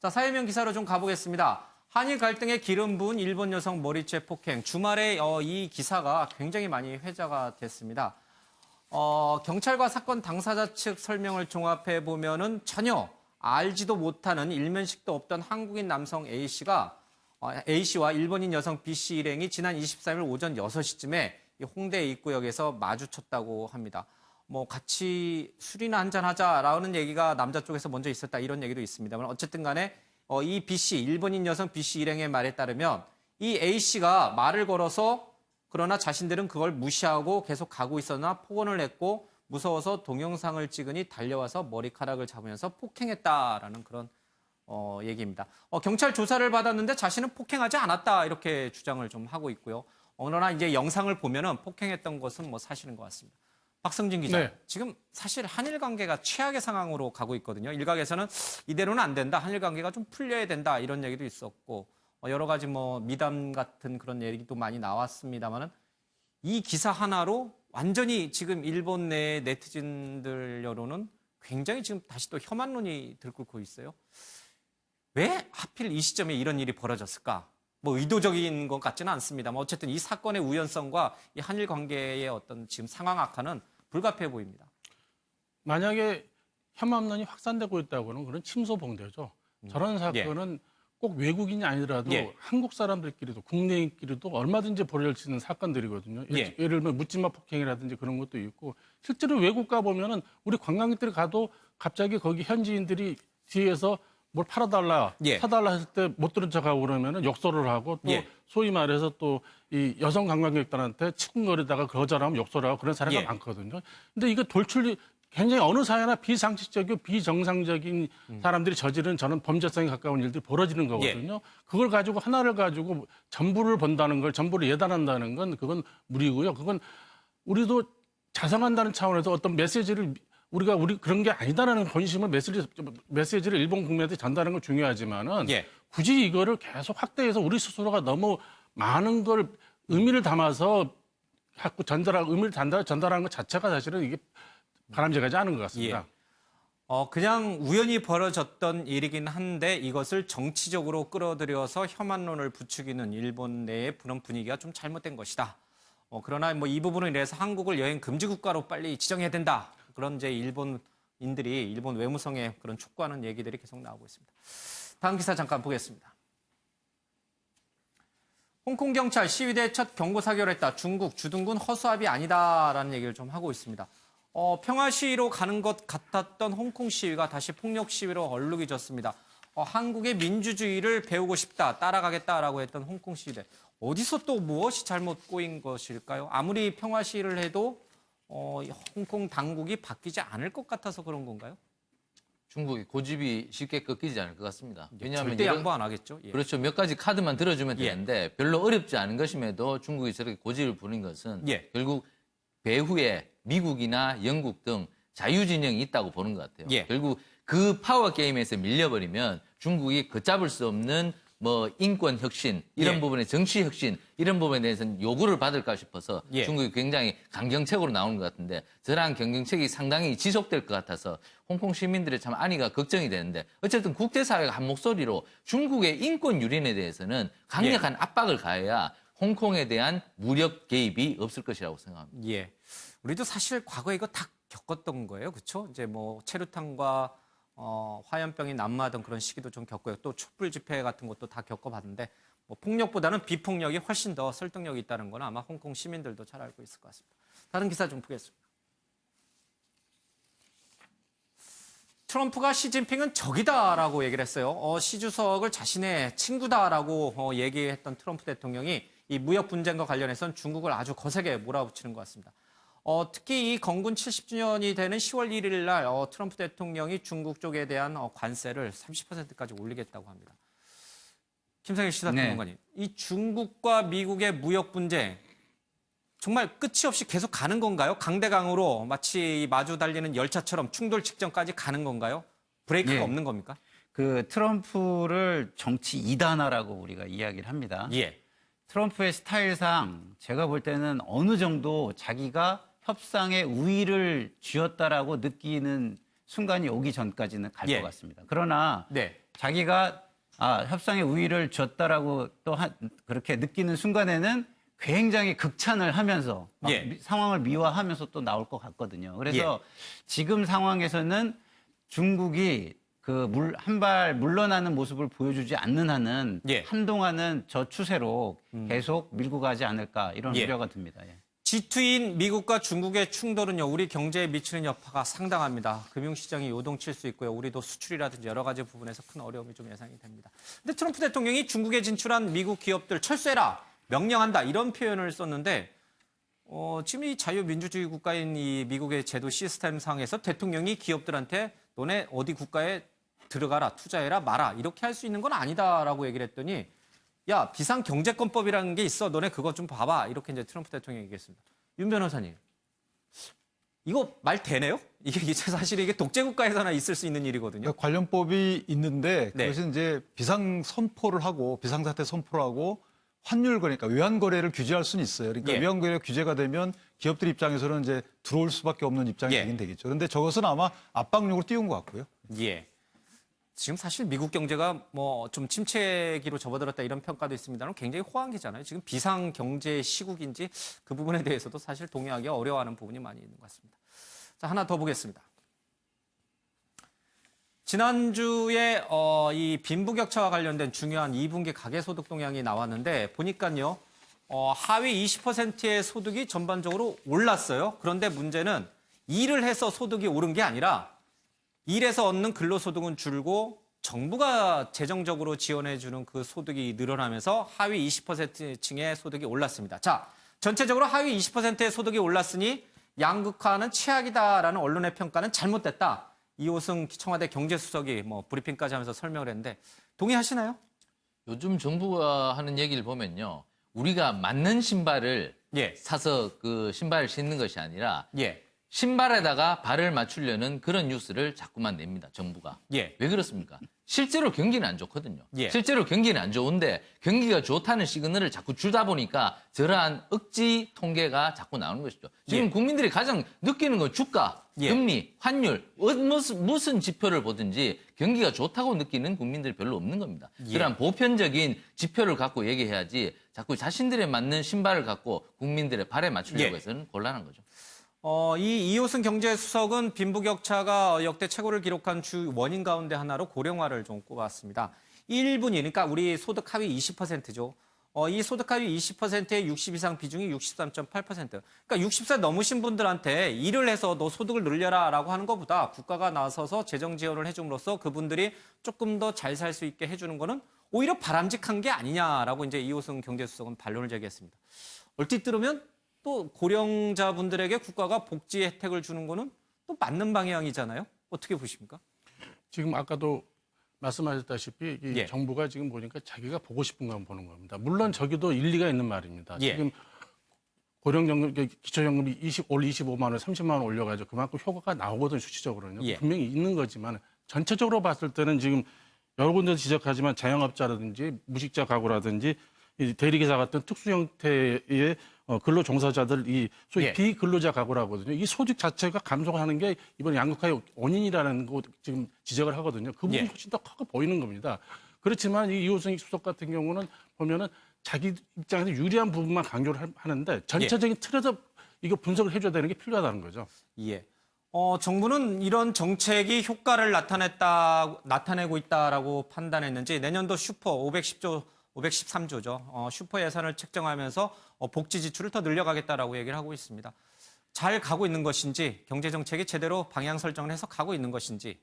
자, 사회면 기사로 좀 가보겠습니다. 한일 갈등의 기름 부은 일본 여성 머리채 폭행. 주말에 이 기사가 굉장히 많이 회자가 됐습니다. 경찰과 사건 당사자 측 설명을 종합해 보면은 전혀 알지도 못하는 일면식도 없던 한국인 남성 A씨와 일본인 여성 B씨 일행이 지난 23일 오전 6시쯤에 홍대 입구역에서 마주쳤다고 합니다. 뭐 같이 술이나 한잔하자라는 얘기가 남자 쪽에서 먼저 있었다 이런 얘기도 있습니다만 어쨌든 간에 이 B씨, 일본인 여성 B씨 일행의 말에 따르면 이 A씨가 말을 걸어서 그러나 자신들은 그걸 무시하고 계속 가고 있었나 폭언을 했고 무서워서 동영상을 찍으니 달려와서 머리카락을 잡으면서 폭행했다라는 그런 얘기입니다. 경찰 조사를 받았는데 자신은 폭행하지 않았다 이렇게 주장을 좀 하고 있고요. 그러나 이제 영상을 보면은 폭행했던 것은 뭐 사실인 것 같습니다. 박성진 기자, 네. 지금 사실 한일 관계가 최악의 상황으로 가고 있거든요. 일각에서는 이대로는 안 된다, 한일 관계가 좀 풀려야 된다 이런 얘기도 있었고 여러 가지 뭐 미담 같은 그런 얘기도 많이 나왔습니다만은 이 기사 하나로 완전히 지금 일본 내 네티즌들 여론은 굉장히 지금 다시 또 혐한론이 들끓고 있어요. 왜 하필 이 시점에 이런 일이 벌어졌을까? 뭐 의도적인 것 같지는 않습니다만 어쨌든 이 사건의 우연성과 이 한일 관계의 어떤 지금 상황 악화는 불가피해 보입니다. 만약에 혐한론이 확산되고 있다고는 그런 침소봉대죠. 저런 사건은 꼭 외국인이 아니더라도 한국 사람들끼리도 국내인끼리도 얼마든지 벌어질 수 있는 사건들이거든요. 예를 들면 묻지마 폭행이라든지 그런 것도 있고 실제로 외국 가보면은 우리 관광객들이 가도 갑자기 거기 현지인들이 뒤에서 뭘 팔아달라, 사달라 했을 때 못 들은 척하고 그러면은 욕설을 하고 또 소위 말해서 또 이 여성 관광객들한테 치쿵거리다가 거절하면 욕설을 하고 그런 사례가 많거든요. 근데 이거 돌출이 굉장히 어느 사회나 비상식적이고 비정상적인 사람들이 저지른 저는 범죄성에 가까운 일들이 벌어지는 거거든요. 그걸 가지고 하나를 가지고 전부를 본다는 걸 전부를 예단한다는 건 그건 무리고요. 그건 우리도 자성한다는 차원에서 어떤 메시지를 우리 그런 게 아니다라는 본심을 메시지를 일본 국민한테 전달하는 건 중요하지만은 굳이 이거를 계속 확대해서 우리 스스로가 너무 많은 걸 의미를 담아서 자꾸 의미를 전달하는 것 자체가 사실은 이게 바람직하지 않은 것 같습니다. 그냥 우연히 벌어졌던 일이긴 한데 이것을 정치적으로 끌어들여서 혐한론을 부추기는 일본 내의 그런 분위기가 좀 잘못된 것이다. 그러나 뭐 이 부분을 인해서 한국을 여행 금지 국가로 빨리 지정해야 된다. 그런 이제 일본인들이 일본 외무성에 그런 촉구하는 얘기들이 계속 나오고 있습니다. 다음 기사 잠깐 보겠습니다. 홍콩 경찰 시위대 첫 경고 사격을 했다. 중국 주둔군 허수아비 아니다라는 얘기를 좀 하고 있습니다. 평화 시위로 가는 것 같았던 홍콩 시위가 다시 폭력 시위로 얼룩이 졌습니다. 한국의 민주주의를 배우고 싶다, 따라가겠다라고 했던 홍콩 시위대. 어디서 또 무엇이 잘못 꼬인 것일까요? 아무리 평화 시위를 해도 홍콩 당국이 바뀌지 않을 것 같아서 그런 건가요? 중국의 고집이 쉽게 꺾이지 않을 것 같습니다. 왜냐하면 절대 양보 안 하겠죠. 그렇죠. 몇 가지 카드만 들어주면 되는데 별로 어렵지 않은 것임에도 중국이 저렇게 고집을 부린 것은 결국 배후에 미국이나 영국 등 자유진영이 있다고 보는 것 같아요. 결국 그 파워 게임에서 밀려버리면 중국이 걷잡을 수 없는 뭐 인권 혁신 이런 부분의 정치 혁신 이런 부분에 대해서는 요구를 받을까 싶어서 중국이 굉장히 강경책으로 나오는 것 같은데 저러한 강경책이 상당히 지속될 것 같아서 홍콩 시민들의 참 안위가 걱정이 되는데 어쨌든 국제사회가 한 목소리로 중국의 인권 유린에 대해서는 강력한 압박을 가해야 홍콩에 대한 무력 개입이 없을 것이라고 생각합니다. 우리도 사실 과거에 이거 다 겪었던 거예요. 그렇죠? 이제 뭐 체류탄과 화염병이 난무하던 그런 시기도 좀 겪고요. 또 촛불 집회 같은 것도 다 겪어봤는데 뭐 폭력보다는 비폭력이 훨씬 더 설득력이 있다는 건 아마 홍콩 시민들도 잘 알고 있을 것 같습니다. 다른 기사 좀 보겠습니다. 트럼프가 시진핑은 적이다라고 얘기를 했어요. 시 주석을 자신의 친구다라고 얘기했던 트럼프 대통령이 이 무역 분쟁과 관련해서는 중국을 아주 거세게 몰아붙이는 것 같습니다. 특히 이 건군 70주년이 되는 10월 1일 날 트럼프 대통령이 중국 쪽에 대한 관세를 30%까지 올리겠다고 합니다. 김상일 시사평론가님, 이 중국과 미국의 무역 분쟁 정말 끝이 없이 계속 가는 건가요? 강대강으로 마치 마주 달리는 열차처럼 충돌 직전까지 가는 건가요? 브레이크가 없는 겁니까? 그 트럼프를 정치 이단화라고 우리가 이야기를 합니다. 트럼프의 스타일상 제가 볼 때는 어느 정도 자기가 협상에 우위를 쥐었다라고 느끼는 순간이 오기 전까지는 갈 것 같습니다. 그러나 자기가 협상의 우위를 줬다라고 또 그렇게 느끼는 순간에는 굉장히 극찬을 하면서 막 상황을 미화하면서 또 나올 것 같거든요. 그래서 지금 상황에서는 중국이 한 발 물러나는 모습을 보여주지 않는 한은 한동안은 저 추세로 계속 밀고 가지 않을까 이런 우려가 듭니다. G2인 미국과 중국의 충돌은요, 우리 경제에 미치는 여파가 상당합니다. 금융시장이 요동칠 수 있고요. 우리도 수출이라든지 여러 가지 부분에서 큰 어려움이 좀 예상이 됩니다. 근데 트럼프 대통령이 중국에 진출한 미국 기업들 철수해라, 명령한다 이런 표현을 썼는데 지금 이 자유민주주의 국가인 이 미국의 제도 시스템 상에서 대통령이 기업들한테 너네 어디 국가에 들어가라, 투자해라, 마라 이렇게 할 수 있는 건 아니다라고 얘기를 했더니 야, 비상경제권법이라는 게 있어. 너네 그거 좀 봐봐. 이렇게 이제 트럼프 대통령이 얘기했습니다. 윤 변호사님, 이거 말 되네요? 이게 사실 이게 독재국가에서나 있을 수 있는 일이거든요. 그러니까 관련법이 있는데 그것은 이제 비상 선포를 하고 비상사태 선포를 하고 환율 거래니까 외환거래를 규제할 수는 있어요. 그러니까 외환거래 규제가 되면 기업들 입장에서는 이제 들어올 수밖에 없는 입장이 되긴 되겠죠. 그런데 저것은 아마 압박용으로 띄운 것 같고요. 지금 사실 미국 경제가 뭐 좀 침체기로 접어들었다 이런 평가도 있습니다만 굉장히 호황기잖아요. 지금 비상 경제 시국인지 그 부분에 대해서도 사실 동의하기 어려워하는 부분이 많이 있는 것 같습니다. 자, 하나 더 보겠습니다. 지난주에 이 빈부격차와 관련된 중요한 2분기 가계소득 동향이 나왔는데 보니까요. 하위 20%의 소득이 전반적으로 올랐어요. 그런데 문제는 일을 해서 소득이 오른 게 아니라 일에서 얻는 근로소득은 줄고 정부가 재정적으로 지원해주는 그 소득이 늘어나면서 하위 20%층의 소득이 올랐습니다. 자, 전체적으로 하위 20%의 소득이 올랐으니 양극화는 최악이다라는 언론의 평가는 잘못됐다. 이호승 청와대 경제수석이 브리핑까지 하면서 설명을 했는데 동의하시나요? 요즘 정부가 하는 얘기를 보면요. 우리가 맞는 신발을 사서 그 신발을 신는 것이 아니라 신발에다가 발을 맞추려는 그런 뉴스를 자꾸만 냅니다. 정부가. 왜 그렇습니까? 실제로 경기는 안 좋거든요. 실제로 경기는 안 좋은데 경기가 좋다는 시그널을 자꾸 주다 보니까 저러한 억지 통계가 자꾸 나오는 것이죠. 지금 국민들이 가장 느끼는 건 주가, 금리, 환율, 무슨 지표를 보든지 경기가 좋다고 느끼는 국민들이 별로 없는 겁니다. 그러한 보편적인 지표를 갖고 얘기해야지 자꾸 자신들에 맞는 신발을 갖고 국민들의 발에 맞추려고 해서는 곤란한 거죠. 이 이호승 경제수석은 빈부격차가 역대 최고를 기록한 주 원인 가운데 하나로 고령화를 좀 꼽았습니다. 1분위, 그러니까 우리 소득 하위 20%죠. 이 소득 하위 20%의 60 이상 비중이 63.8%. 그러니까 60세 넘으신 분들한테 일을 해서 너 소득을 늘려라라고 하는 것보다 국가가 나서서 재정 지원을 해줌으로써 그분들이 조금 더 잘 살 수 있게 해주는 거는 오히려 바람직한 게 아니냐라고 이제 이호승 경제수석은 반론을 제기했습니다. 얼핏 들으면 또 고령자분들에게 국가가 복지 혜택을 주는 거는 또 맞는 방향이잖아요. 어떻게 보십니까? 지금 아까도 말씀하셨다시피 이 정부가 지금 보니까 자기가 보고 싶은 것만 보는 겁니다. 물론 저기도 일리가 있는 말입니다. 지금 고령연금, 기초연금이 올 25만 원, 30만 원 올려가지고 그만큼 효과가 나오거든요. 수치적으로는요. 분명히 있는 거지만 전체적으로 봤을 때는 지금 여러 군데 지적하지만 자영업자라든지 무직자 가구라든지 대리기사 같은 특수 형태의 근로 종사자들, 이 소위 비근로자 가구라 하거든요. 이 소득 자체가 감소하는 게 이번 양극화의 원인이라는 거 지금 지적을 하거든요. 그 부분이 훨씬 더 커 보이는 겁니다. 그렇지만 이 이호승 수석 같은 경우는 보면은 자기 입장에서 유리한 부분만 강조를 하는데 전체적인 틀에서 이거 분석을 해줘야 되는 게 필요하다는 거죠. 정부는 이런 정책이 효과를 나타내고 있다라고 판단했는지 내년도 슈퍼 513조죠. 슈퍼 예산을 책정하면서 복지 지출을 더 늘려가겠다라고 얘기를 하고 있습니다. 잘 가고 있는 것인지 경제정책이 제대로 방향 설정을 해서 가고 있는 것인지.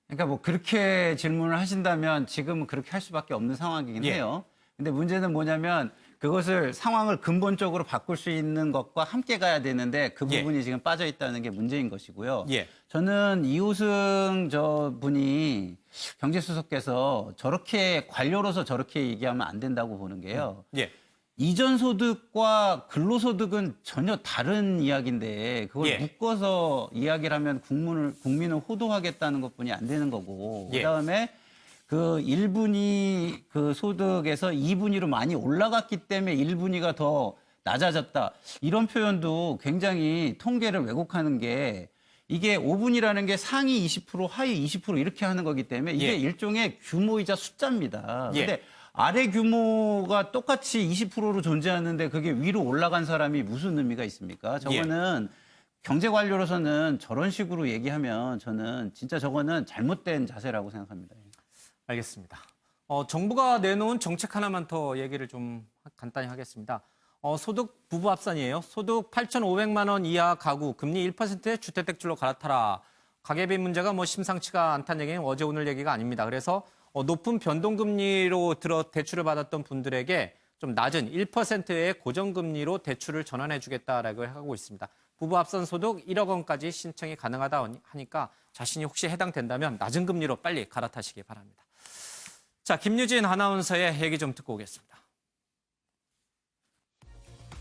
그러니까 그렇게 질문을 하신다면 지금은 그렇게 할 수밖에 없는 상황이긴 해요. 근데 문제는 뭐냐면 그것을 상황을 근본적으로 바꿀 수 있는 것과 함께 가야 되는데 그 부분이 지금 빠져 있다는 게 문제인 것이고요. 저는 이호승 분이 경제수석께서 저렇게 관료로서 저렇게 얘기하면 안 된다고 보는 게요. 이전 소득과 근로소득은 전혀 다른 이야기인데 그걸 묶어서 이야기를 하면 국민을 호도하겠다는 것뿐이 안 되는 거고 그다음에 그 1분위 그 소득에서 2분위로 많이 올라갔기 때문에 1분위가 더 낮아졌다. 이런 표현도 굉장히 통계를 왜곡하는 게 이게 5분이라는 게 상위 20%, 하위 20% 이렇게 하는 거기 때문에 이게 일종의 규모이자 숫자입니다. 근데 아래 규모가 똑같이 20%로 존재하는데 그게 위로 올라간 사람이 무슨 의미가 있습니까? 저거는 경제 관료로서는 저런 식으로 얘기하면 저는 진짜 저거는 잘못된 자세라고 생각합니다. 알겠습니다. 정부가 내놓은 정책 하나만 더 얘기를 좀 간단히 하겠습니다. 소득 부부 합산이에요. 소득 8,500만 원 이하 가구 금리 1%의 주택대출로 갈아타라. 가계비 문제가 뭐 심상치가 않다는 얘기는 어제 오늘 얘기가 아닙니다. 그래서 높은 변동금리로 대출을 받았던 분들에게 좀 낮은 1%의 고정금리로 대출을 전환해주겠다라고 하고 있습니다. 부부 합산 소득 1억 원까지 신청이 가능하다 하니까 자신이 혹시 해당된다면 낮은 금리로 빨리 갈아타시기 바랍니다. 자, 김유진 아나운서의 얘기 좀 듣고 오겠습니다.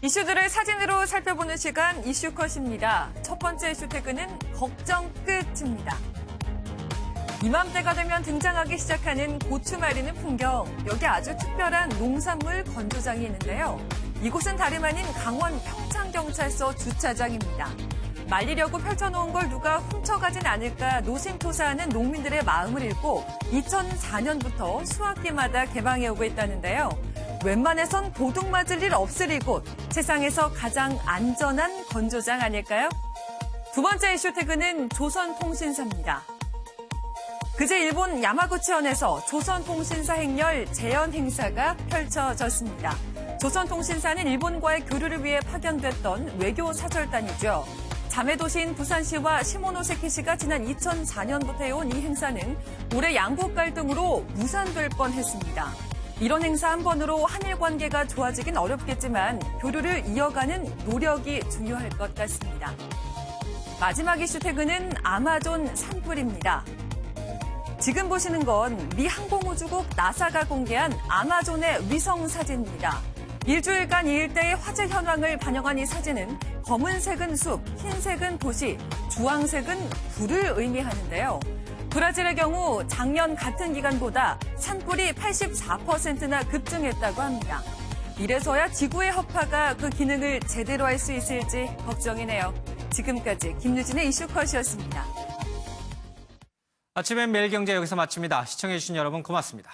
이슈들을 사진으로 살펴보는 시간 이슈컷입니다. 첫 번째 이슈 태그는 걱정 끝입니다. 이맘때가 되면 등장하기 시작하는 고추 말리는 풍경. 여기 아주 특별한 농산물 건조장이 있는데요. 이곳은 다름 아닌 강원 평창경찰서 주차장입니다. 말리려고 펼쳐놓은 걸 누가 훔쳐가진 않을까 노심초사하는 농민들의 마음을 읽고 2004년부터 수학기마다 개방해오고 있다는데요. 웬만해선 도둑 맞을 일 없을 이곳, 세상에서 가장 안전한 건조장 아닐까요? 두 번째 이슈 태그는 조선통신사입니다. 그제 일본 야마구치현에서 조선통신사 행렬 재연 행사가 펼쳐졌습니다. 조선통신사는 일본과의 교류를 위해 파견됐던 외교 사절단이죠. 자매도시인 부산시와 시모노세키시가 지난 2004년부터 해온 이 행사는 올해 양국 갈등으로 무산될 뻔했습니다. 이런 행사 한 번으로 한일 관계가 좋아지긴 어렵겠지만 교류를 이어가는 노력이 중요할 것 같습니다. 마지막 이슈 태그는 아마존 산불입니다. 지금 보시는 건 미 항공우주국 나사가 공개한 아마존의 위성 사진입니다. 일주일간 이 일대의 화재 현황을 반영한 이 사진은 검은색은 숲, 흰색은 도시, 주황색은 불을 의미하는데요. 브라질의 경우 작년 같은 기간보다 산불이 84%나 급증했다고 합니다. 이래서야 지구의 허파가 그 기능을 제대로 할 수 있을지 걱정이네요. 지금까지 김유진의 이슈컷이었습니다. 아침엔 매일경제 여기서 마칩니다. 시청해주신 여러분 고맙습니다.